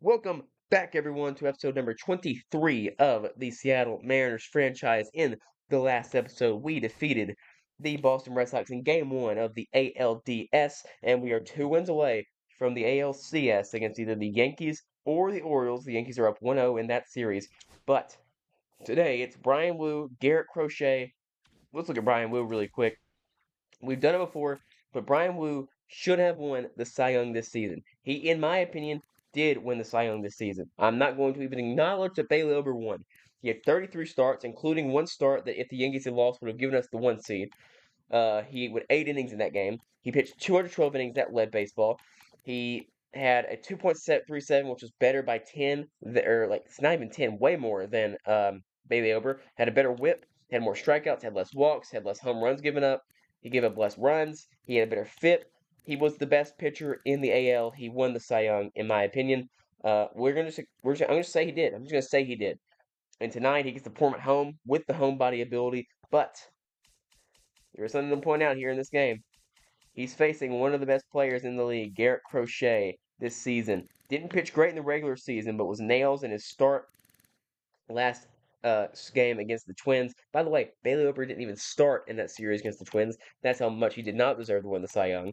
Welcome back, everyone, to episode number 23 of the Seattle Mariners franchise. In the last episode, we defeated the Boston Red Sox in Game 1 of the ALDS, and we are 2 wins away from the ALCS against either the Yankees or the Orioles. The Yankees are up 1-0 in that series. But today, it's Bryan Woo, Garrett Crochet. Let's look at Bryan Woo really quick. We've done it before, but Bryan Woo should have won the Cy Young this season. He, in my opinion, did win the Cy Young this season. I'm not going to even acknowledge that Bailey Ober won. He had 33 starts, including one start that if the Yankees had lost would have given us the 1 seed. He went 8 innings in that game. He pitched 212 innings. That led baseball. He had a 2.37, which was better by 10, or like it's not even 10, way more than Bailey Ober. Had a better whip, had more strikeouts, had less walks, had less home runs given up. He gave up less runs. He had a better FIP. He was the best pitcher in the AL. He won the Cy Young, in my opinion. I'm gonna say he did. I'm just gonna say he did. And tonight he gets to perform at home with the home body ability. But there is something to point out here in this game. He's facing one of the best players in the league, Garrett Crochet, this season. Didn't pitch great in the regular season, but was nails in his start last game against the Twins. By the way, Bailey Ober didn't even start in that series against the Twins. That's how much he did not deserve to win the Cy Young.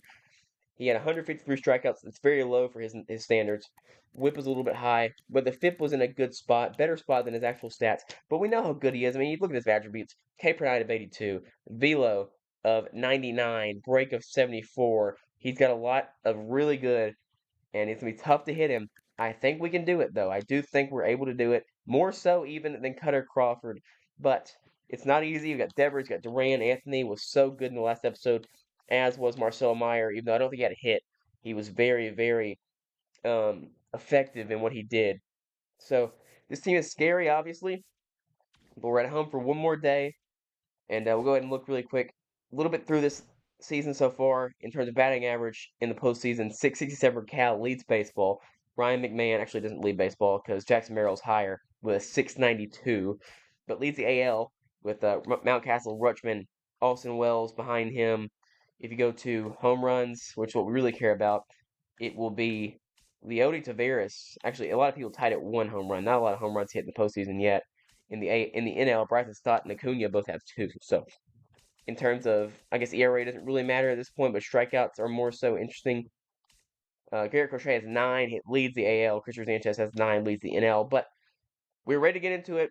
He had 153 strikeouts. That's very low for his standards. Whip was a little bit high, but the FIP was in a good spot, better spot than his actual stats. But we know how good he is. I mean, you look at his attributes: K per night of 82, velo of 99, break of 74. He's got a lot of really good, and it's gonna be tough to hit him. I think we can do it, though. I do think we're able to do it, more so even than Cutter Crawford. But it's not easy. You've got Devers, you've got Duran. Anthony was so good in the last episode, as was Marcel Meyer. Even though I don't think he had a hit, he was very, very effective in what he did. So this team is scary, obviously, but we're at home for one more day, and we'll go ahead and look really quick, a little bit through this season so far in terms of batting average in the postseason. 667 for Cal leads baseball. Ryan McMahon actually doesn't lead baseball because Jackson Merrill's higher with a 692, but leads the AL with Mountcastle, Rutschman, Austin Wells behind him. If you go to home runs, which is what we really care about, it will be Leody Taveras. Actually, a lot of people tied at 1 home run. Not a lot of home runs hit in the postseason yet. In the NL, Bryson Stott and Acuna both have 2. So in terms of, I guess ERA doesn't really matter at this point, but strikeouts are more so interesting. Garrett Crochet has 9, he leads the AL. Christian Sanchez has 9, leads the NL. But we're ready to get into it.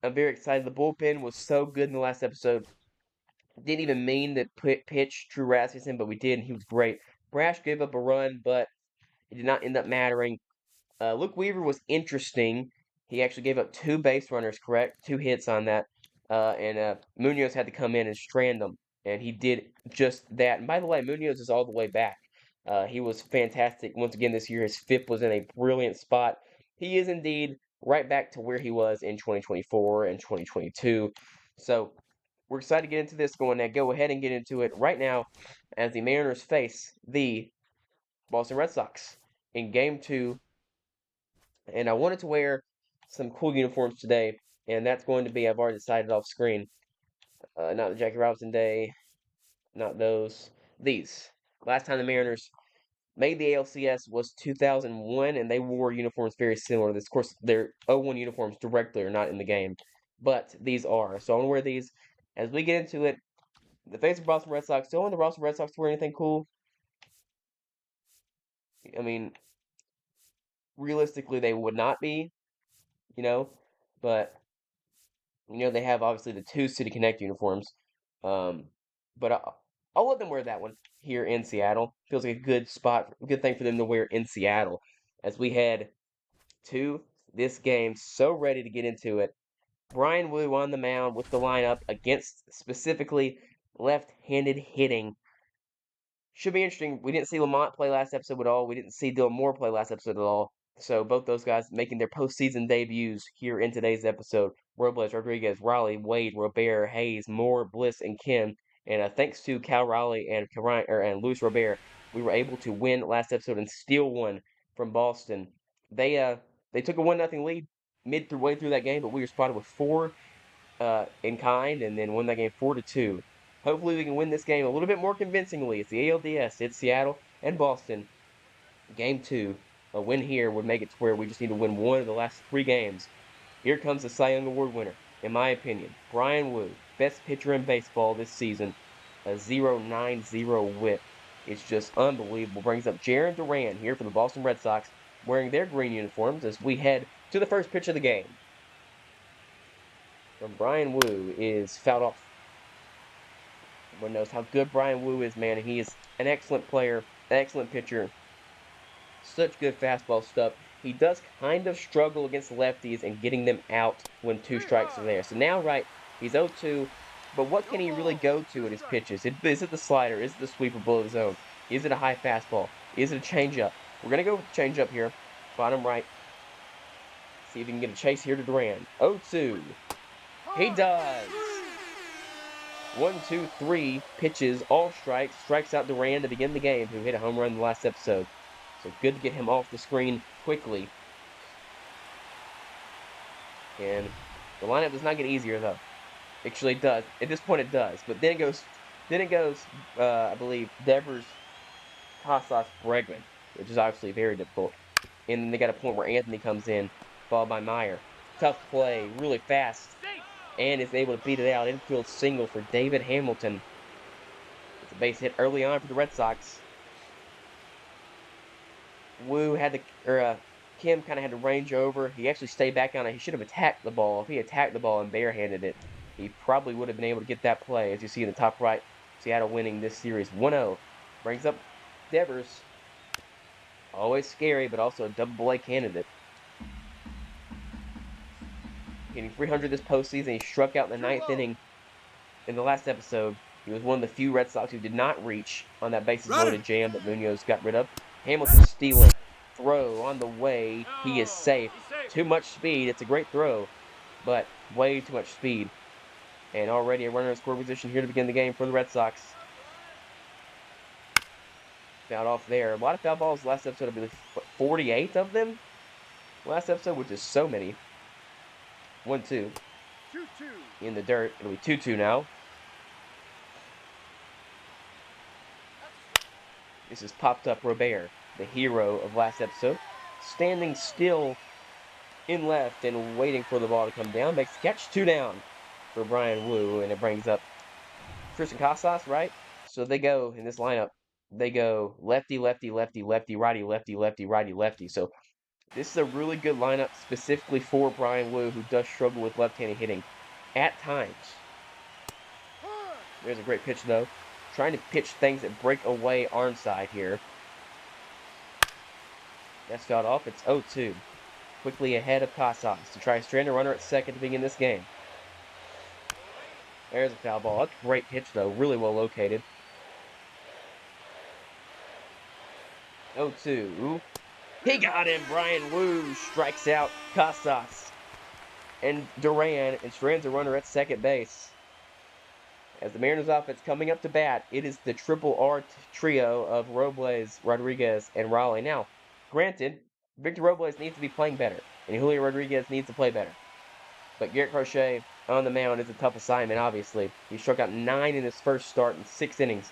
I'm very excited. The bullpen was so good in the last episode. Didn't even mean to pitch Drew Rasmussen, but we did, and he was great. Brash gave up a run, but it did not end up mattering. Luke Weaver was interesting. He actually gave up 2 base runners, correct? 2 hits on that. And Munoz had to come in and strand them, and he did just that. And by the way, Munoz is all the way back. He was fantastic once again this year. His FIP was in a brilliant spot. He is indeed right back to where he was in 2024 and 2022. So we're excited to get into this. Go ahead and get into it right now as the Mariners face the Boston Red Sox in Game 2. And I wanted to wear some cool uniforms today, and that's going to be, I've already decided off screen, not the Jackie Robinson Day, not those, these. Last time the Mariners made the ALCS was 2001, and they wore uniforms very similar to this. Of course, their 0-1 uniforms directly are not in the game, but these are. So I'm going to wear these as we get into it. The face of Boston Red Sox. Don't want the Boston Red Sox to wear anything cool. I mean, realistically, they would not be, you know, but they have obviously the 2 City Connect uniforms. But I'll let them wear that one here in Seattle. Feels like a good spot, good thing for them to wear in Seattle as we head to this game. So ready to get into it. Bryan Woo on the mound with the lineup against specifically left-handed hitting. Should be interesting. We didn't see Lamont play last episode at all. We didn't see Dylan Moore play last episode at all. So both those guys making their postseason debuts here in today's episode. Robles, Rodriguez, Raleigh, Wade, Robert, Hayes, Moore, Bliss, and Kim. And thanks to Cal Raleigh and Luis Robert, we were able to win last episode and steal one from Boston. They took a 1-0 lead way through that game, but we were spotted with 4 in kind, and then won that game 4-2. Hopefully, we can win this game a little bit more convincingly. It's the ALDS. It's Seattle and Boston. Game 2 A win here would make it to where we just need to win one of the last 3 games. Here comes the Cy Young Award winner, in my opinion, Bryan Woo, best pitcher in baseball this season, a 0.90 whip. It's just unbelievable. Brings up Jarren Duran here for the Boston Red Sox, wearing their green uniforms as we head to the first pitch of the game. From Bryan Woo is fouled off. Everyone knows how good Bryan Woo is, man. He is an excellent player, excellent pitcher. Such good fastball stuff. He does kind of struggle against lefties and getting them out when 2 strikes are there. So now, right, he's 0-2, but what can he really go to at his pitches? Is it the slider? Is it the sweeper below the zone? Is it a high fastball? Is it a changeup? We're going to go with the changeup here. Bottom right. See if he can get a chase here to Duran. 0-2. He does. 1, 2, 3 pitches, all strikes. Strikes out Duran to begin the game, who hit a home run in the last episode. So good to get him off the screen quickly. And the lineup does not get easier though. Actually, it does. At this point, it does. But then it goes. I believe Devers, Casas, Bregman, which is obviously very difficult. And then they got a point where Anthony comes in, followed by Meyer. Tough play, really fast, and is able to beat it out. Infield single for David Hamilton. It's a base hit early on for the Red Sox. Woo had Kim kind of had to range over. He actually stayed back on it. He should have attacked the ball. If he attacked the ball and barehanded it, he probably would have been able to get that play. As you see in the top right, Seattle winning this series 1-0. Brings up Devers. Always scary, but also a double-A candidate. Hitting 300 this postseason. He struck out in the 9th inning in the last episode. He was one of the few Red Sox who did not reach on that bases-loaded jam that Munoz got rid of. Hamilton stealing. Throw on the way. He is safe. Too much speed. It's a great throw, but way too much speed. And already a runner in score position here to begin the game for the Red Sox. Fouled off there. A lot of foul balls last episode. I believe 48 of them last episode, which is so many. 1-2. In the dirt. It'll be 2-2 now. This is popped up Robert, the hero of last episode, standing still in left and waiting for the ball to come down. Makes the catch. 2 down for Bryan Woo, and it brings up Tristan Casas, right? So they go in this lineup. They go lefty, lefty, lefty, lefty, righty, lefty, lefty, righty, lefty. So this is a really good lineup specifically for Bryan Woo, who does struggle with left-handed hitting at times. There's a great pitch, though. Trying to pitch things that break away arm side here. That's fouled off. It's 0-2. Quickly ahead of Casas to try to strand a runner at second to begin this game. There's a foul ball. That's a great pitch, though. Really well located. 0-2. He got him. Bryan Woo strikes out Casas and Duran and strands a runner at second base. As the Mariners offense coming up to bat, it is the triple R trio of Robles, Rodriguez, and Raleigh. Now, granted, Victor Robles needs to be playing better, and Julio Rodriguez needs to play better. But Garrett Crochet on the mound is a tough assignment, obviously. He struck out 9 in his first start in 6 innings.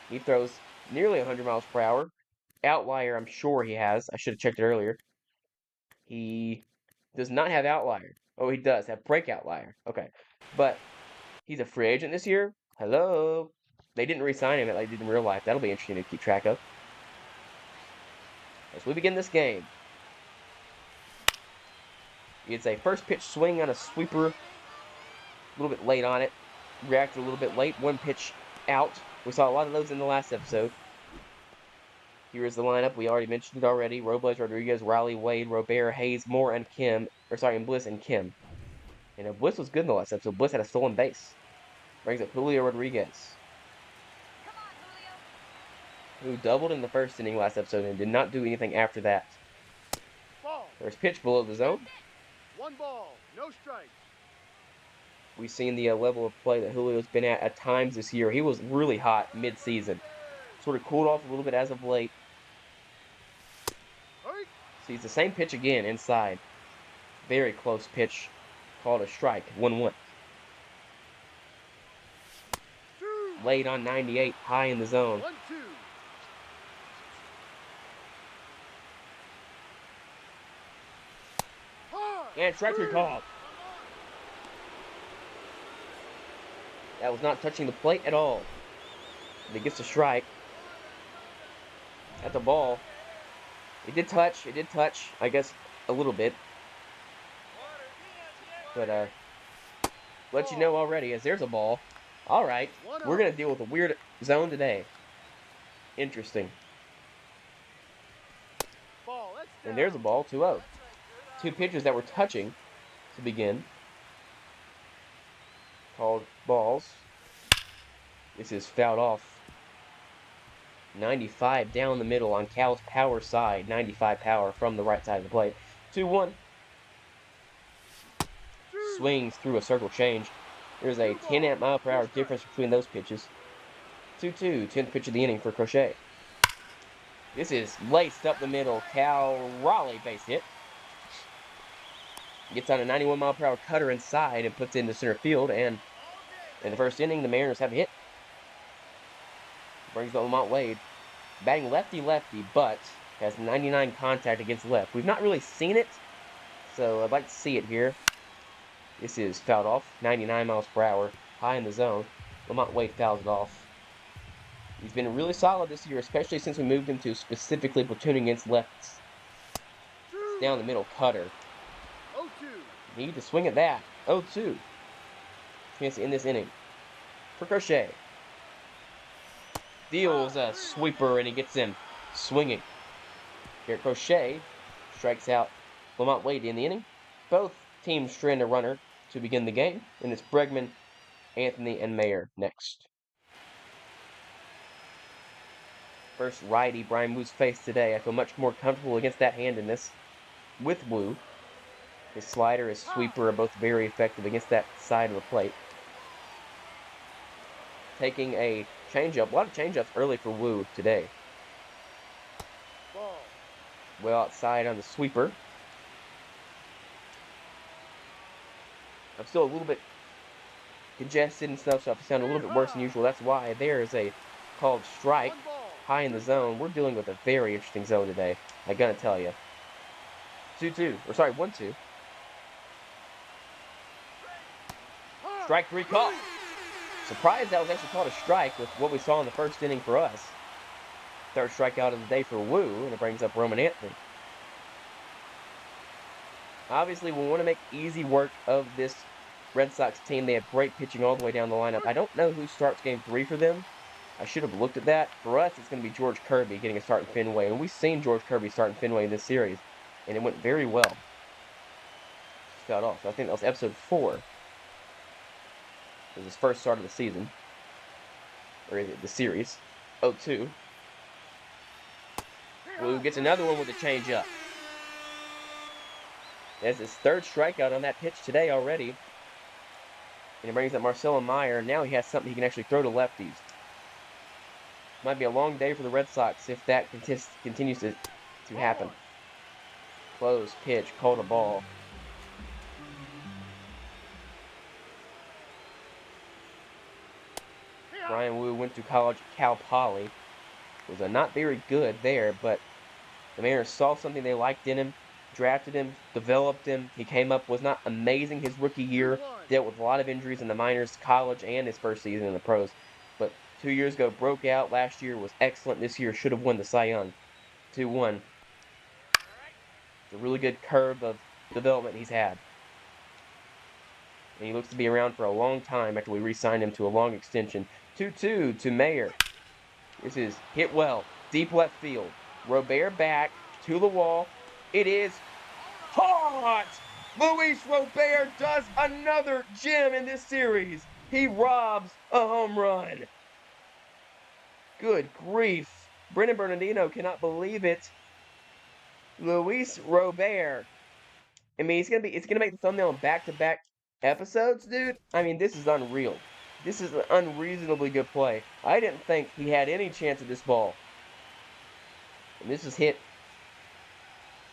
He throws nearly 100 miles per hour. Outlier, I'm sure he has. I should have checked it earlier. He does not have outlier. Oh, he does have break outlier. Okay. But he's a free agent this year. Hello. They didn't re-sign him like they did in real life. That'll be interesting to keep track of. As we begin this game, it's a first pitch swing on a sweeper. A little bit late on it. Reacted a little bit late. 1 pitch out. We saw a lot of those in the last episode. Here is the lineup. We already mentioned it already. Robles, Rodriguez, Riley, Wade, Robert, Hayes, Moore, and Bliss and Kim. And Bliss was good in the last episode. Bliss had a stolen base. Brings up Julio Rodriguez, who doubled in the first inning last episode and did not do anything after that. First pitch below the zone. 1 ball, no strikes. We've seen the level of play that Julio's been at times this year. He was really hot mid-season. Sort of cooled off a little bit as of late. Sees the same pitch again inside. Very close pitch. Called a strike. 1-1. Late on 98. High in the zone. 1-2. And strike three called. That was not touching the plate at all. And he gets a strike. At the ball. It did touch. I guess a little bit. But let you know already as there's a ball. All right, we're gonna deal with a weird zone today. Interesting. And there's a ball, 2-0. Two pitchers that were touching to begin. Called balls. This is fouled off. 95 down the middle on Cal's power side. 95 power from the right side of the plate. 2-1. Swings through a circle change. There's a 10 mile per hour difference between those pitches. 2-2. 10th pitch of the inning for Crochet. This is laced up the middle. Cal Raleigh base hit. Gets on a 91 mile per hour cutter inside and puts it into center field. And in the first inning, the Mariners have a hit. Brings up Lamont Wade. Batting lefty-lefty, but has 99 contact against left. We've not really seen it, so I'd like to see it here. This is fouled off. 99 miles per hour. High in the zone. Lamont Wade fouls it off. He's been really solid this year, especially since we moved him to specifically platooning against lefts. Down the middle, cutter. Need to swing at that. 0-2. Chance to end this inning. For Crochet. Deals a sweeper and he gets him swinging. Garrett Crochet strikes out Lamont Wade in the inning. Both teams strand a runner to begin the game, and it's Bregman, Anthony, and Mayer next. First righty Bryan Woo's face today. I feel much more comfortable against that handedness with Woo. His slider, his sweeper are both very effective against that side of the plate. Taking a changeup. A lot of changeups early for Woo today. Well outside on the sweeper. I'm still a little bit congested and stuff, so I sound a little bit worse than usual. That's why there is a called strike high in the zone. We're dealing with a very interesting zone today. I gotta tell you. 2-2. Or sorry, 1-2. Strike three call. Surprised that was actually called a strike with what we saw in the first inning for us. Third strikeout of the day for Woo, and it brings up Roman Anthony. Obviously, we want to make easy work of this Red Sox team. They have great pitching all the way down the lineup. I don't know who starts game 3 for them. I should have looked at that. For us, it's going to be George Kirby getting a start in Fenway. And we've seen George Kirby start in Fenway in this series, and it went very well. Got off. So I think that was episode 4. It was his first start of the season. Or is it the series? 0-2. Woo gets another one with a changeup. That's his third strikeout on that pitch today already. And he brings up Marcelo Meyer. Now he has something he can actually throw to lefties. Might be a long day for the Red Sox if that continues to happen. Close pitch, called a ball. Bryan Woo went to college at Cal Poly. Was not very good there, but the Mariners saw something they liked in him, drafted him, developed him. He came up, was not amazing his rookie year, dealt with a lot of injuries in the minors, college, and his first season in the pros. But 2 years ago, broke out. Last year was excellent. This year should have won the Cy Young. 2-1. It's a really good curve of development he's had. And he looks to be around for a long time after we re-signed him to a long extension. 2-2 to Mayer. This is hit well. Deep left field. Robert back to the wall. It is hot! Luis Robert does another gem in this series. He robs a home run. Good grief. Brendan Bernardino cannot believe it. Luis Robert. I mean, it's gonna make the thumbnail in back-to-back episodes, dude. I mean, this is unreal. This is an unreasonably good play. I didn't think he had any chance at this ball. And this is hit.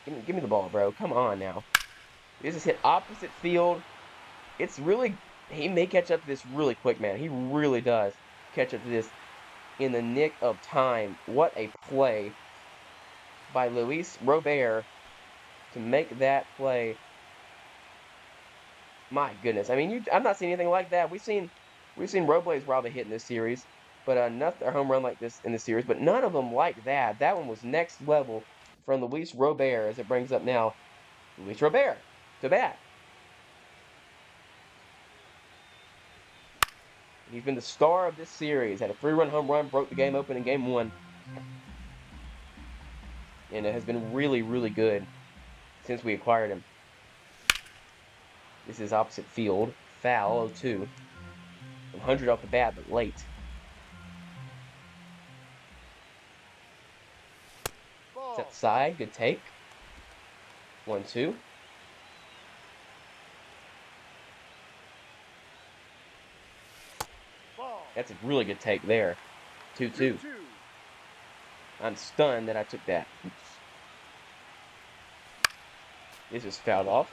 Give me the ball, bro. Come on now. This is hit opposite field. It's really... He may catch up to this really quick, man. He really does catch up to this in the nick of time. What a play by Luis Robert to make that play My goodness. I mean, I'm not seeing anything like that. We've seen Robles probably hit in this series, but nothing a home run like this in this series, but none of them like that. That one was next level from Luis Robert as it brings up now Luis Robert to bat. He's been the star of this series. Had a 3-run home run, broke the game open in game 1, and it has been really, really good since we acquired him. This is opposite field. Foul, 0-2. 100 off the bat, but late. It's outside. Good take. 1-2. That's a really good take there. 2-2. I'm stunned that I took that. This is fouled off.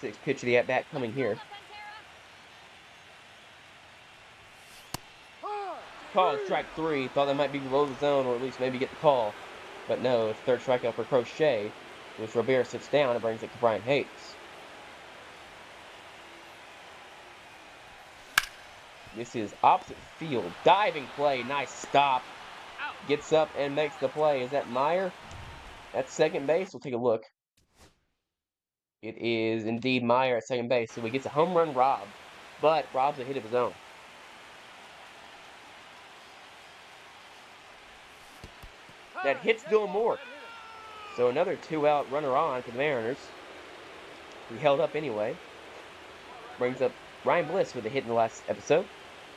6th pitch of the at-bat coming here. Call strike 3. Thought that might be below the zone, or at least maybe get the call. But no, it's 3rd strikeout for Crochet. Which Robert sits down and brings it to Brian Hayes. This is opposite field. Diving play. Nice stop. Gets up and makes the play. Is that Meyer? At second base. We'll take a look. It is indeed Meyer at second base. So he gets a home run robbed. But robs a hit of his own. That hits Dylan Moore. So another 2-out runner on for the Mariners. He held up anyway. Brings up Ryan Bliss with a hit in the last episode.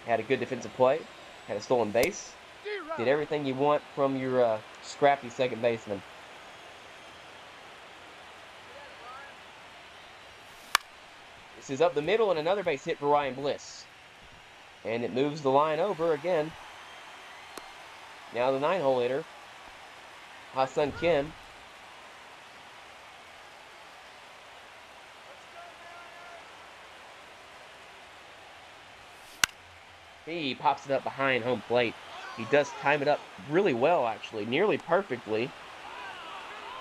Had a good defensive play. Had a stolen base. Did everything you want from your scrappy second baseman. This is up the middle and another base hit for Ryan Bliss. And it moves the line over again. Now the 9-hole hitter, Ha-Seong Kim. He pops it up behind home plate. He does time it up really well, actually, nearly perfectly,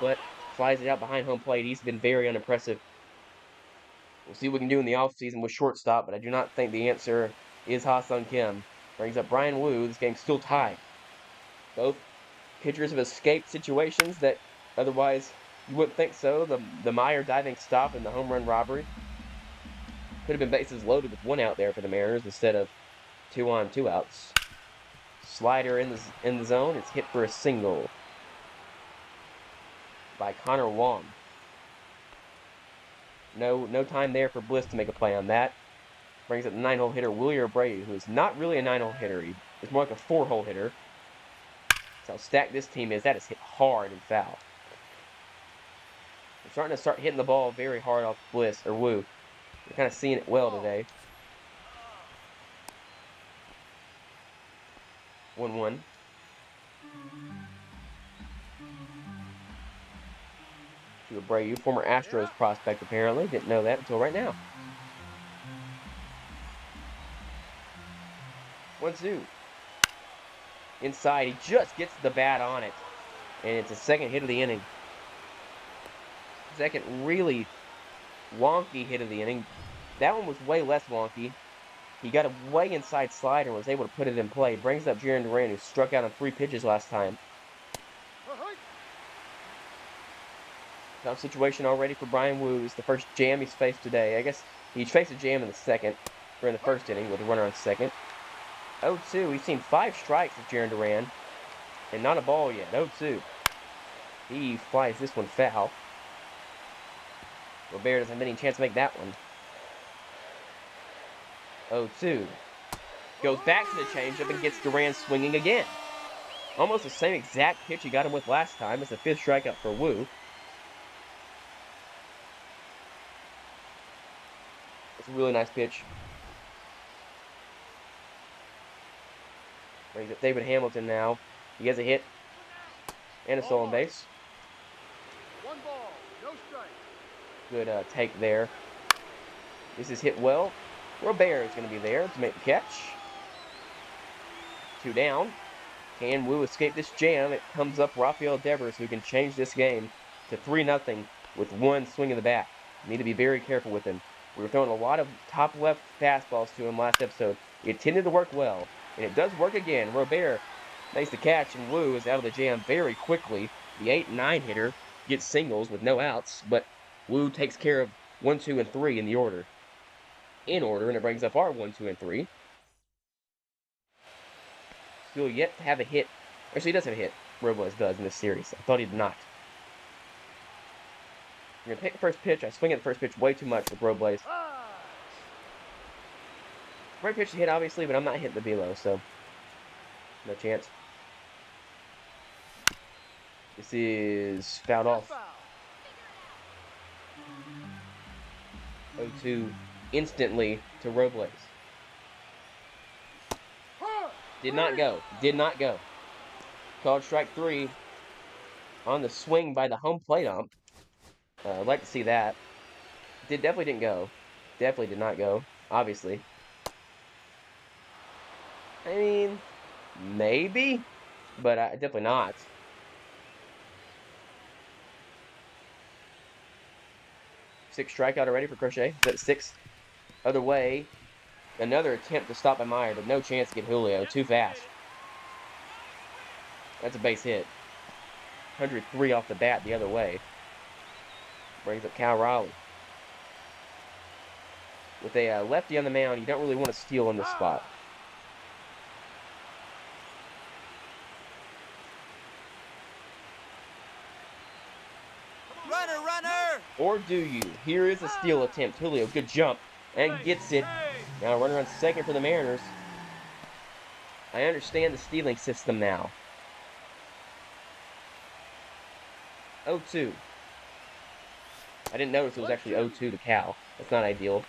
but flies it out behind home plate. He's been very unimpressive. We'll see what we can do in the offseason with shortstop, but I do not think the answer is Ha-Seong Kim. Brings up Bryan Woo. This game's still tied. Both pitchers have escaped situations that otherwise you wouldn't think so. The Meyer diving stop and the home run robbery. Could have been bases loaded with 1 out there for the Mariners instead of 2 on, 2 outs. Slider in the zone. It's hit for a single by Connor Wong. No time there for Bliss to make a play on that. Brings up the 9-hole hitter, Willie O'Brady, who is not really a 9-hole hitter. He is more like a 4-hole hitter. That's how stacked this team is. That is hit hard and foul. We're starting to hitting the ball very hard off Bliss, or Woo. We're kind of seeing it well today. 1-1. To Abreu, former Astros prospect apparently. Didn't know that until right now. 1-2. Inside, he just gets the bat on it. And it's a second hit of the inning. Second really wonky hit of the inning. That one was way less wonky. He got a way inside slider and was able to put it in play. Brings up Jarren Duran, who struck out on 3 pitches last time. Tough situation already for Bryan Woo. It's the first jam he's faced today. I guess he faced a jam in the second, or in the first inning with a runner on second. 0-2. We've seen 5 strikes with Jarren Duran, and not a ball yet. 0-2. He flies this one foul. Robert doesn't have any chance to make that one. 0-2. Goes back to the changeup and gets Duran swinging again. Almost the same exact pitch he got him with last time. It's the 5th strikeout for Woo. It's a really nice pitch. Brings up David Hamilton now. He has a hit and a stolen base. 1 ball, no strike. Good take there. This is hit well. Robert is going to be there to make the catch. 2 down. Can Woo escape this jam? It comes up Rafael Devers, who can change this game to 3-0 with one swing of the bat. Need to be very careful with him. We were throwing a lot of top left fastballs to him last episode. It tended to work well, and it does work again. Robert makes the catch, and Woo is out of the jam very quickly. The 8-9 hitter gets singles with no outs, but Woo takes care of 1, 2, and 3 in the order. In order, and it brings up our 1, 2, and 3. Still yet to have a hit. Actually, he does have a hit. Robles does in this series. I thought he did not. I'm going to take the first pitch. I swing at the first pitch way too much with Robles. Right pitch to hit, obviously, but I'm not hitting the velo, so no chance. This is fouled off. 0-2 instantly to Robles. Did not go. Did not go. Called strike 3 on the swing by the home plate ump. I'd like to see that. Definitely didn't go. Definitely did not go, obviously. I mean, maybe, but definitely not. Six strikeout already for Crochet. Is that 6? Other way. Another attempt to stop by Meyer, but no chance to get Julio. Too fast. That's a base hit. 103 off the bat the other way. Brings up Cal Raleigh. With a lefty on the mound, you don't really want to steal in this spot. Runner, runner! Or do you? Here is a steal attempt. Julio, good jump. And gets it. Now runner on second for the Mariners. I understand the stealing system now. 0-2. I didn't notice it was actually 0-2 to Cal. That's not ideal.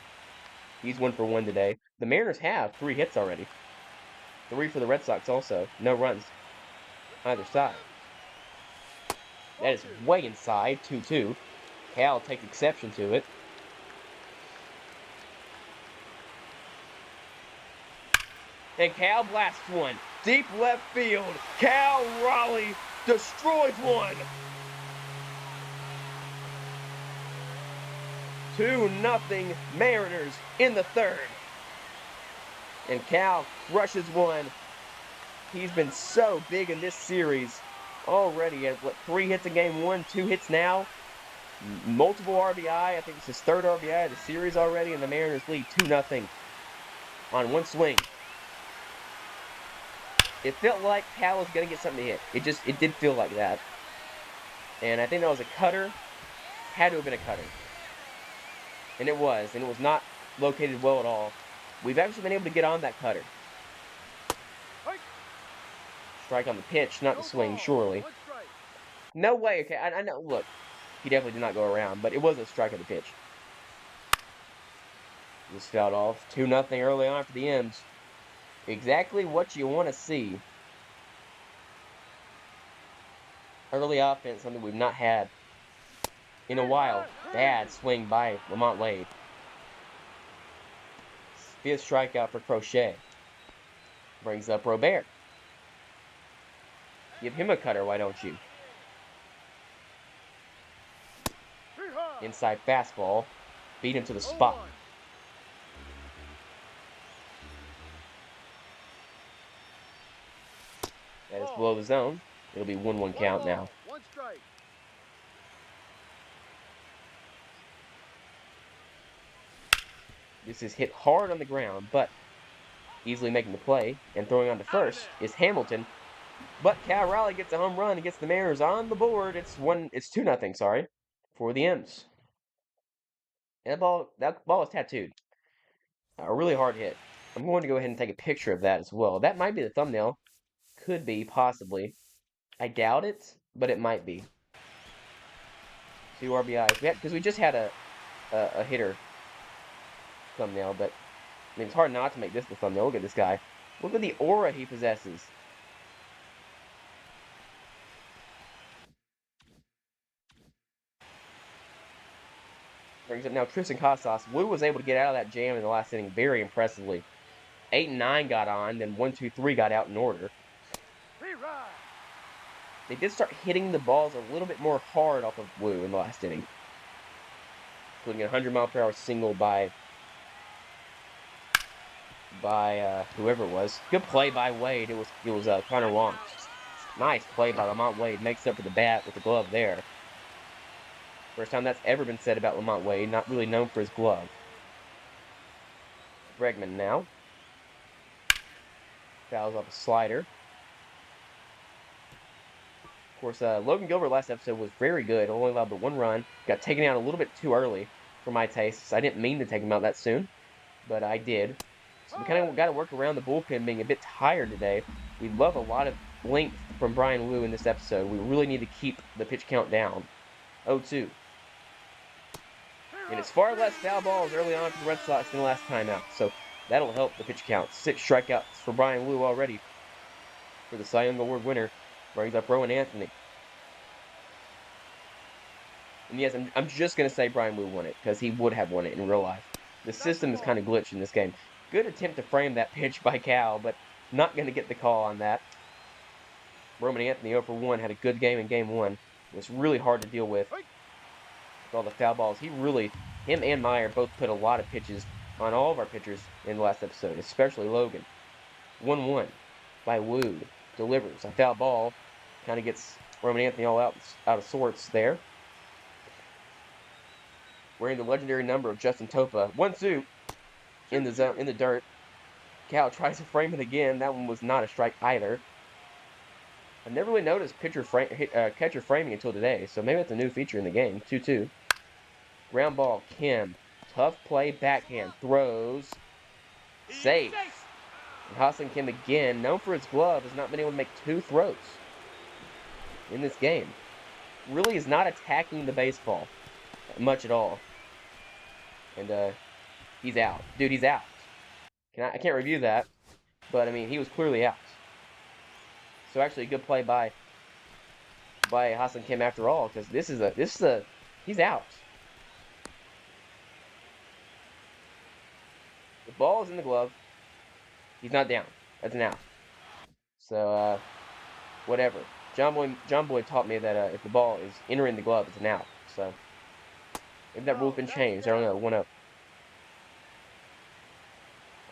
He's 1 for 1 today. The Mariners have 3 hits already. 3 for the Red Sox also. No runs either side. That is way inside. 2-2. Cal takes exception to it. And Cal blasts one. Deep left field. Cal Raleigh destroys one. 2-0 Mariners in the third. And Cal crushes one. He's been so big in this series already. Has, 3 hits in game 1, 2 hits now. Multiple RBI. I think it's his 3rd RBI of the series already. And the Mariners lead 2-0 on one swing. It felt like Cal was going to get something to hit. It did feel like that. And I think that was a cutter. Had to have been a cutter. And it was not located well at all. We've actually been able to get on that cutter. Strike on the pitch, not the swing, surely. No way, okay, I know, look. He definitely did not go around, but it was a strike on the pitch. Just fouled off. 2-0 early on for the M's. Exactly what you want to see. Early offense, something we've not had in a while. Bad swing by Lamont Wade. 5th strikeout for Crochet. Brings up Robert. Give him a cutter, why don't you? Inside fastball. Beat him to the spot. That is below the zone. It'll be 1-1 count now. 1 strike. This is hit hard on the ground, but easily making the play. And throwing on to first is Hamilton. But Cal Raleigh gets a home run and gets the Mariners on the board. It's 2-0, sorry, for the M's. And that ball is tattooed. A really hard hit. I'm going to go ahead and take a picture of that as well. That might be the thumbnail. Could be, possibly. I doubt it, but it might be. 2 RBIs. Because we just had a hitter thumbnail, but I mean, it's hard not to make this the thumbnail. Look at this guy. Look at the aura he possesses. Brings up now Tristan Casas. Woo was able to get out of that jam in the last inning very impressively. 8 and 9 got on, then 1, 2, 3 got out in order. They did start hitting the balls a little bit more hard off of Woo in the last inning. including a 100-mile-per-hour single by whoever it was. Good play by Wade. It was Connor Wong. Nice play by Lamont Wade. Makes up for the bat with the glove there. First time that's ever been said about Lamont Wade. Not really known for his glove. Bregman now. Fouls off a slider. Of course, Logan Gilbert last episode was very good. Only allowed the one run. Got taken out a little bit too early for my tastes. I didn't mean to take him out that soon, but I did. So we kind of got to work around the bullpen being a bit tired today. We love a lot of length from Bryan Woo in this episode. We really need to keep the pitch count down. 0-2. And it's far less foul balls early on for the Red Sox than the last time out. So that'll help the pitch count. 6 strikeouts for Bryan Woo already for the Cy Young Award winner. Brings up Rowan Anthony. And yes, I'm just going to say Bryan Woo won it because he would have won it in real life. The system is kind of glitched in this game. Good attempt to frame that pitch by Cal, but not going to get the call on that. Rowan Anthony 0 for 1 had a good game in Game 1. It was really hard to deal with all the foul balls. Him and Meyer both put a lot of pitches on all of our pitchers in the last episode, especially Logan. 1-1 by Woo. Delivers a foul ball. Kind of gets Rowan Anthony all out of sorts there. Wearing the legendary number of Justin Topa. 1-2 in the zone, in the dirt. Cal tries to frame it again. That one was not a strike either. I never really noticed catcher framing until today, so maybe it's a new feature in the game. 2-2. Ground ball, Kim. Tough play, backhand. Throws. Safe. And Ha-Seong Kim again, known for his glove, has not been able to make 2 throws in this game. Really is not attacking the baseball much at all. And he's out. Dude, he's out. I can't review that, but I mean, he was clearly out. So actually a good play by Ha-Seong Kim after all, because he's out. The ball is in the glove. He's not down. That's an out. So whatever. John Boy taught me that if the ball is entering the glove, it's an out. So maybe that rule's been changed. I don't know. 1-0.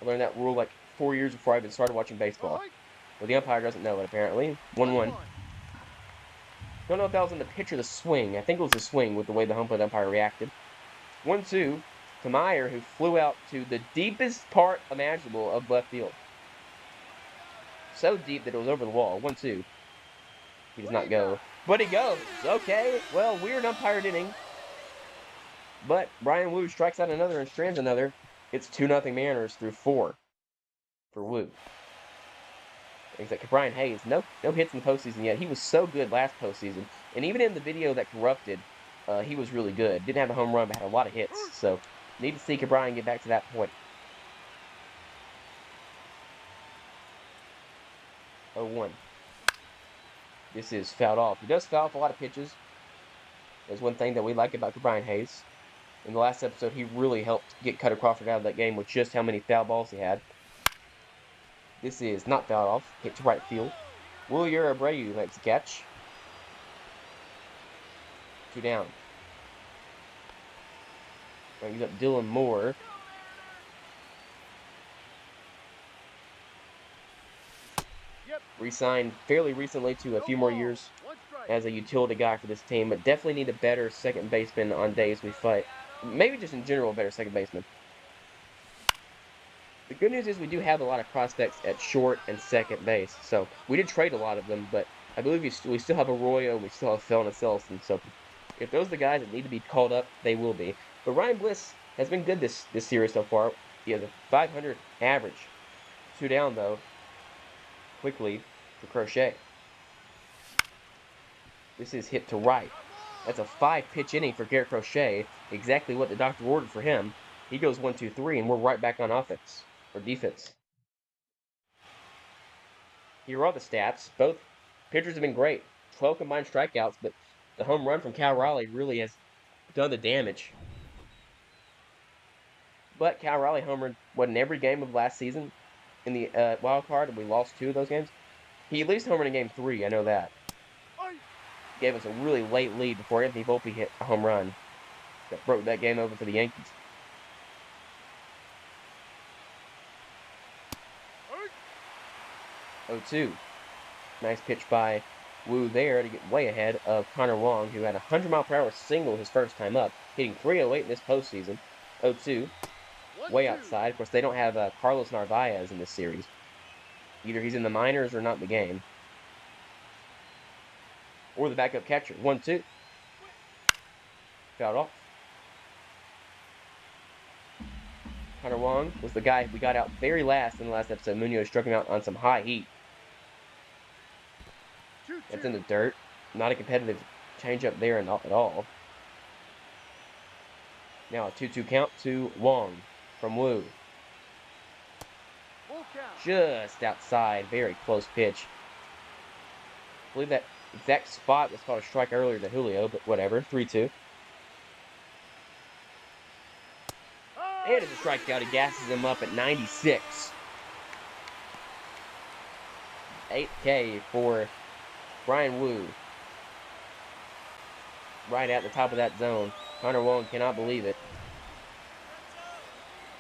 I learned that rule like 4 years before I even started watching baseball. Well, the umpire doesn't know it, apparently. 1-1. Don't know if that was in the pitch or the swing. I think it was the swing with the way the home plate umpire reacted. 1-2 to Meyer, who flew out to the deepest part imaginable of left field. So deep that it was over the wall. 1-2. He does not go. But he goes. Okay. Well, weird umpired inning. But Bryan Woo strikes out another and strands another. It's 2-0 Mariners through 4 for Woo. Except Brian Hayes, no hits in the postseason yet. He was so good last postseason. And even in the video that corrupted, he was really good. Didn't have a home run, but had a lot of hits. So, need to see Brian get back to that point. 0-1. This is fouled off. He does foul off a lot of pitches. That's one thing that we like about Brian Hayes. In the last episode, he really helped get Cutter Crawford out of that game with just how many foul balls he had. This is not fouled off. Hit to right field. Wilyer Abreu makes the catch. 2 down. Brings up Dylan Moore. Re-signed fairly recently to a few more years as a utility guy for this team, but definitely need a better second baseman on days we fight. Maybe just in general, a better second baseman. The good news is we do have a lot of prospects at short and second base. So we did trade a lot of them, but I believe we still have Arroyo, we still have Felton and Selson. So if those are the guys that need to be called up, they will be. But Ryan Bliss has been good this series so far. He has a 500 average. 2 down, though. Quickly for Crochet. This is hit to right. That's a 5-pitch inning for Garrett Crochet. Exactly what the doctor ordered for him. He goes 1-2-3, and we're right back on offense. Or defense. Here are the stats. Both pitchers have been great. 12 combined strikeouts, but the home run from Cal Raleigh really has done the damage. But Cal Raleigh homered, in every game of last season in the wild card, and we lost 2 of those games. He at least homered in game 3, I know that. Gave us a really late lead before Anthony Volpe hit a home run. that broke that game over for the Yankees. 0-2. Nice pitch by Woo there to get way ahead of Connor Wong, who had a 100-mile-per-hour single his first time up, hitting 308 in this postseason. 0-2. Way outside. Of course, they don't have Carlos Narvaez in this series. Either he's in the minors or not in the game. Or the backup catcher. 1-2. Fouled off. Connor Wong was the guy we got out very last in the last episode. Munoz struck him out on some high heat. That's in the dirt. Not a competitive changeup there at all. Now a 2-2 count to Wong from Woo. Just outside. Very close pitch. I believe that exact spot was called a strike earlier to Julio, but whatever. 3-2. And it's a strikeout. He gasses him up at 96. 8K for Bryan Woo. Right at the top of that zone. Connor Wong cannot believe it.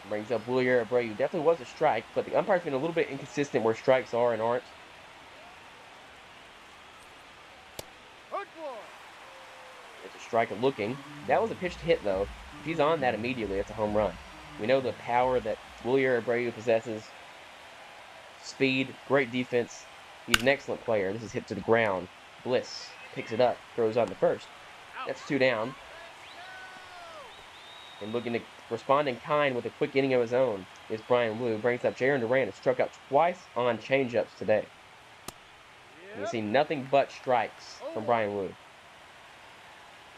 Brings up Wilyer Abreu. Definitely was a strike, but the umpire's been a little bit inconsistent where strikes are and aren't. It's a strike looking. That was a pitch to hit, though. If he's on that immediately, it's a home run. We know the power that Wilyer Abreu possesses. Speed, great defense. He's an excellent player. This is hit to the ground. Bliss picks it up, throws on the first. That's 2 down. And looking to respond in kind with a quick inning of his own is Bryan Woo. Brings up Jarren Duran, has struck out twice on changeups today. You see nothing but strikes from Bryan Woo.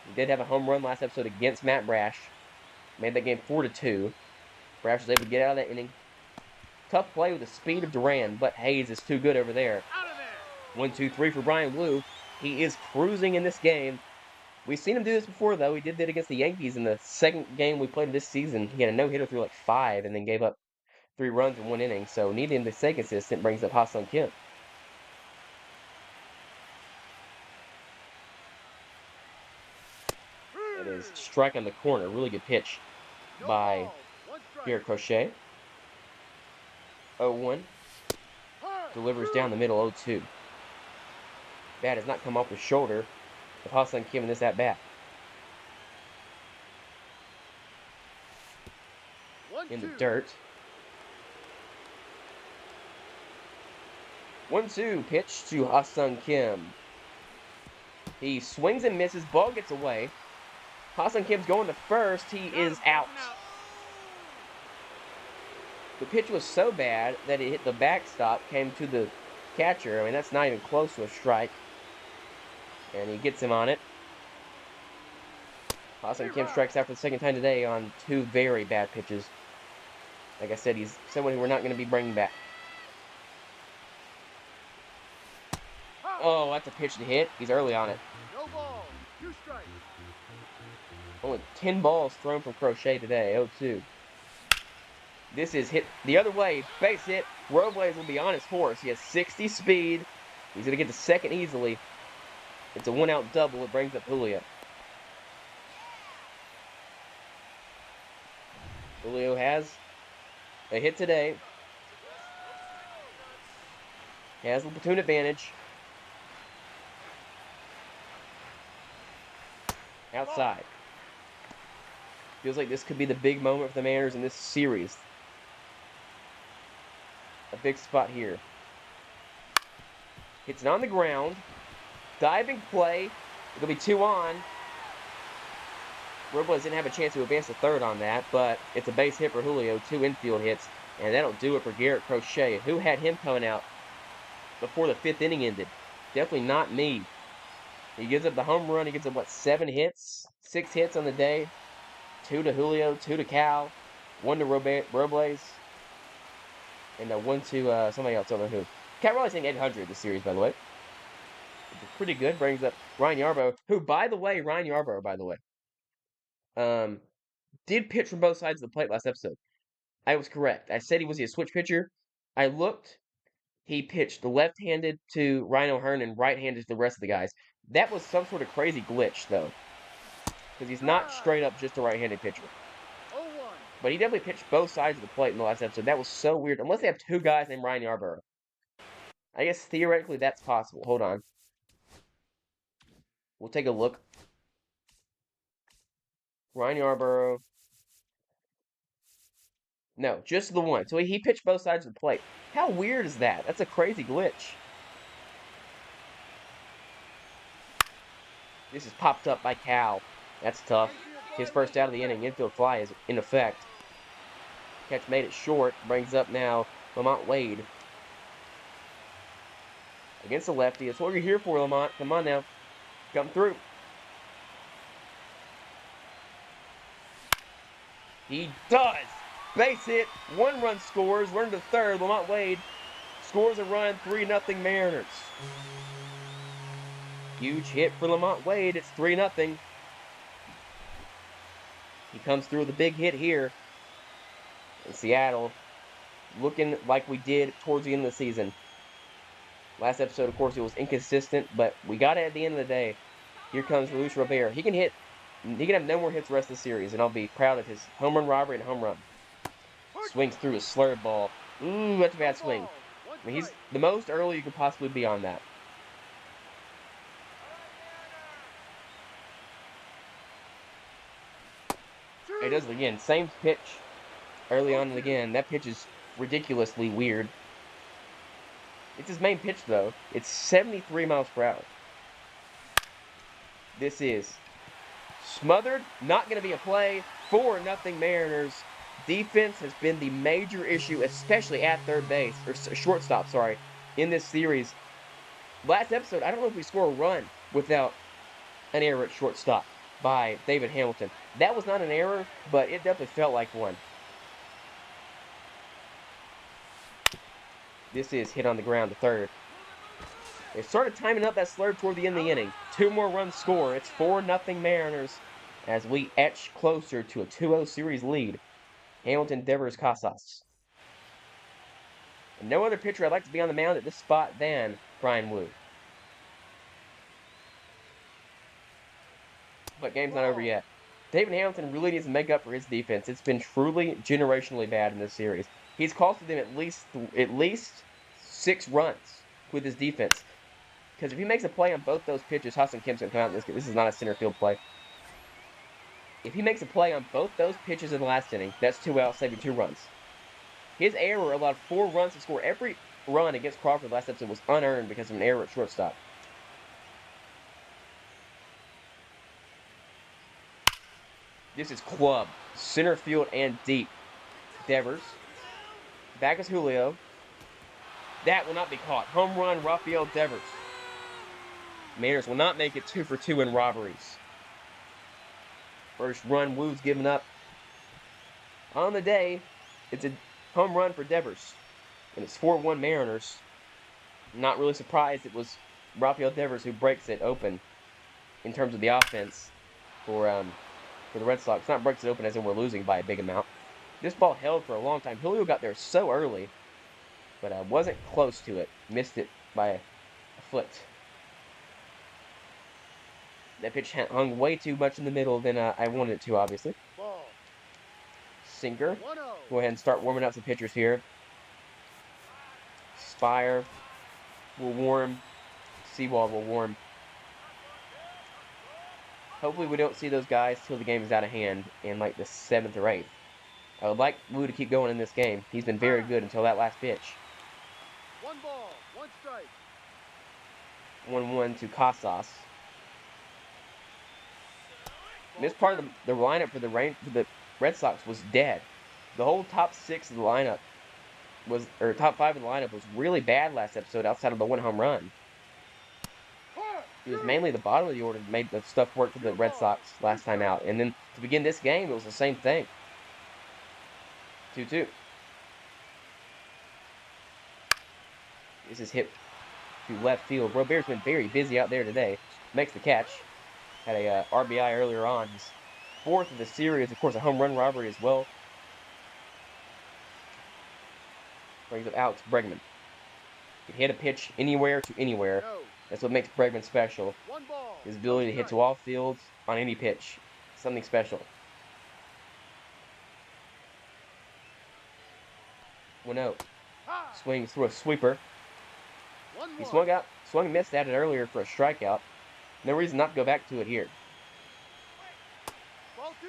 He did have a home run last episode against Matt Brash. Made that game 4-2. Brash was able to get out of that inning. Tough play with the speed of Duran, but Hayes is too good over there. 1-2-3 for Bryan Woo. He is cruising in this game. We've seen him do this before, though. He did that against the Yankees in the second game we played this season. He had a no-hitter through like 5 and then gave up 3 runs in 1 inning. So needing to stay consistent brings up Ha-Seong Kim. It is strike on the corner. Really good pitch by Garrett Crochet. 0-1. Delivers down the middle. 0-2. Bat has not come off his shoulder of Ha-Seong Kim in this at-bat. In the dirt. 1-2 pitch to Ha-Seong Kim. He swings and misses. Ball gets away. Ha-Seong Kim's going to first. He is out. The pitch was so bad that it hit the backstop, came to the catcher. I mean, that's not even close to a strike. And he gets him on it. Ha-Seong Kim strikes out for the second time today on 2 very bad pitches. Like I said, he's someone who we're not going to be bringing back. Oh, that's a pitch to hit. He's early on it. No ball, 2 strikes. Only 10 balls thrown from Crochet today. 0-2. This is hit the other way. Base hit. Robles will be on his horse. He has 60 speed. He's going to get to second easily. It's a 1-out double. It brings up Julio. Julio has a hit today. Has the platoon advantage. Outside. Feels like this could be the big moment for the Mariners in this series. A big spot here. Hits it on the ground. Diving play. It'll be 2 on. Robles didn't have a chance to advance to third on that, but it's a base hit for Julio. 2 infield hits, and that'll do it for Garrett Crochet, who had him coming out before the 5th inning ended. Definitely not me. He gives up the home run. He gives up, 7 hits? 6 hits on the day. 2 to Julio, 2 to Cal, 1 to Robles, and 1 to somebody else. I don't know who. Cal Raleigh's hitting 800 this series, by the way. Which is pretty good. Brings up Ryan Yarbrough, who, by the way, did pitch from both sides of the plate last episode. I was correct. I said he was a switch pitcher. I looked. He pitched left-handed to Ryan O'Hearn and right-handed to the rest of the guys. That was some sort of crazy glitch, though. because he's not straight up just a right-handed pitcher. 0-1. But he definitely pitched both sides of the plate in the last episode. That was so weird. Unless they have two guys named Ryan Yarborough. I guess theoretically that's possible. Hold on. We'll take a look. Ryan Yarborough. No, just the one. So he pitched both sides of the plate. How weird is that? That's a crazy glitch. This is popped up by Cal. That's tough. His first out of the inning. Infield fly is in effect. Catch made it short. Brings up now Lamont Wade. Against the lefty. That's what you're here for, Lamont. Come on now. Come through. He does. Base hit. 1 run scores. Run to third. Lamont Wade scores a run. 3-0 Mariners. Huge hit for Lamont Wade. It's 3-0. He comes through with a big hit here in Seattle. Looking like we did towards the end of the season. Last episode, of course, it was inconsistent, but we got it at the end of the day. Here comes Luis Robert. He can have no more hits the rest of the series, and I'll be proud of his home run robbery and home run. Swings through a slurred ball. Ooh, that's a bad swing. I mean, he's the most early you could possibly be on that. He does it again. Same pitch early on and again. That pitch is ridiculously weird. It's his main pitch, though. It's 73 miles per hour. This is smothered. Not going to be a play. 4-0 Mariners. Defense has been the major issue, especially at third base, or shortstop, sorry, in this series. Last episode, I don't know if we score a run without an error at shortstop by David Hamilton. That was not an error, but it definitely felt like one. This is hit on the ground to third. They started timing up that slurve toward the end of the inning. 2 more runs score. It's 4-0 Mariners as we etch closer to a 2-0 series lead. Hamilton, Devers, Casas. And no other pitcher I'd like to be on the mound at this spot than Bryan Woo. But game's not over yet. David Hamilton really needs to make up for his defense. It's been truly generationally bad in this series. He's costed them at least 6 runs with his defense. Because if he makes a play on both those pitches, Hassan Kim's going to come out in this game. This is not a center field play. If he makes a play on both those pitches in the last inning, that's 2 outs, saving 2 runs. His error allowed 4 runs to score. Every run against Crawford last episode was unearned because of an error at shortstop. This is club, center field and deep. Devers. Back is Julio. That will not be caught. Home run, Rafael Devers. Mariners will not make it 2 for 2 in robberies. First run Woo's given up. On the day, it's a home run for Devers. And it's 4-1 Mariners. Not really surprised it was Rafael Devers who breaks it open in terms of the offense for the Red Sox. Not breaks it open as in we're losing by a big amount. This ball held for a long time. Julio got there so early, but wasn't close to it. Missed it by a foot. That pitch hung way too much in the middle than I wanted it to, obviously. Ball. Sinker. 1-0. Go ahead and start warming up some pitchers here. Spire will warm. Seawald will warm. Hopefully we don't see those guys till the game is out of hand in like the 7th or 8th. I would like Woo to keep going in this game. He's been very good until that last pitch. 1 ball, 1 strike. 1-1 to Casas. This part of the lineup for the Red Sox was dead. The whole top 6 of the lineup top 5 of the lineup was really bad last episode outside of the 1 home run. It was mainly the bottom of the order that made the stuff work for the Red Sox last time out. And then to begin this game, it was the same thing. 2-2. This is hit to left field. Robert's been very busy out there today. Makes the catch. Had a RBI earlier on. His 4th of the series. Of course, a home run robbery as well. Brings up Alex Bregman. He can hit a pitch anywhere to anywhere. That's what makes Bregman special. 1 ball. His ability to hit to all fields on any pitch. something special. 1-0. Swings through a sweeper. He swung and missed at it earlier for a strikeout. No reason not to go back to it here. Ball 2.